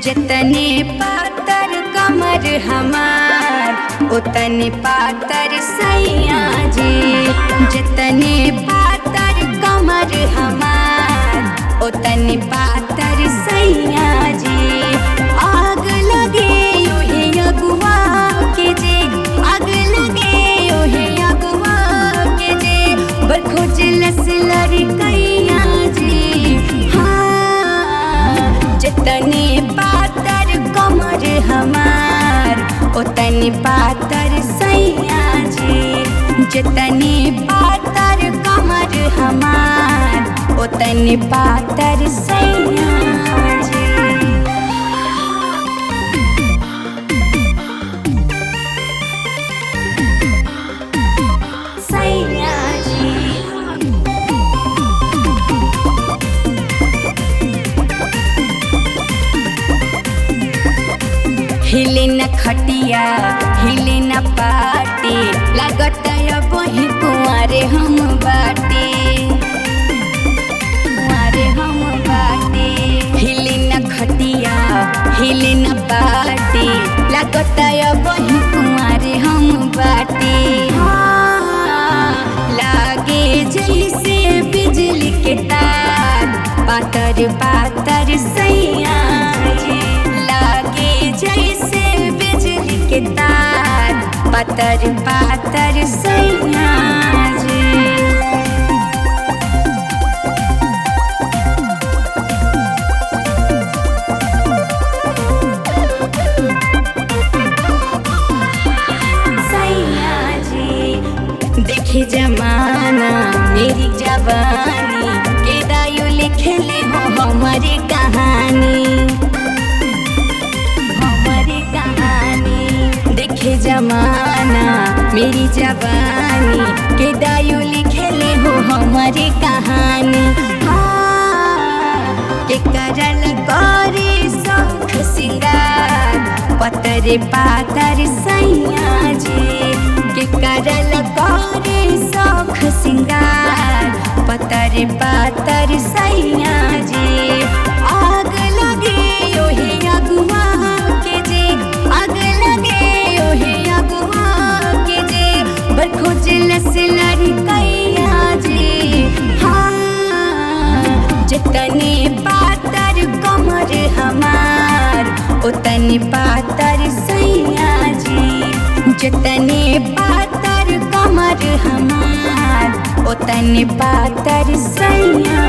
जितने पातर कमर हमार उतने पातर सैया जी। जितने पातर कमर हमार उतने पातर सैया जी। आग लगे ओहे अगुआ के जे, आग लगे ओहे अगुआ के जे, बरखोज लसलर कैया जी। हाँ, जितने पातर कमर हमार उतने पातर सैया जी। जितने पातर कमर हमार उतने पातर सैया जी। सैया जी। हिले न खटिया हिले न पाटी, लागत वही कुंवारे हम बाटे, कुंवारे हम बाटे। हिले न खटिया हिले न पाटी, लागत वही कुंवारे हम बाटे। लागे जैसे बिजली के तार पातर पातर सैया जी। लागे जैसे बिजली के तार पातर पातर सैया जी। सैया जी। देखे जमाना मेरी जवानी के दायु लिखले हो हमारी कहानी, हमारी कहानी। देखे जमाना मेरी जवानी के दायु लिखले हो हमारी कहानी। हाँ, के करल करे शौख सिंगार पतर पातर सैया जी। के करल करे शौख सिंगार पतर पातर सैया जी। आग लगे ओहे अगुआ के जे, आग लगे ओहे अगुआ के जे, बरखोज लसलर कैया जी। हाँ, जितने पातर कमर हमार उतने पातर सैया जी। जितने पातर कमर हमार उतने पातर सैया।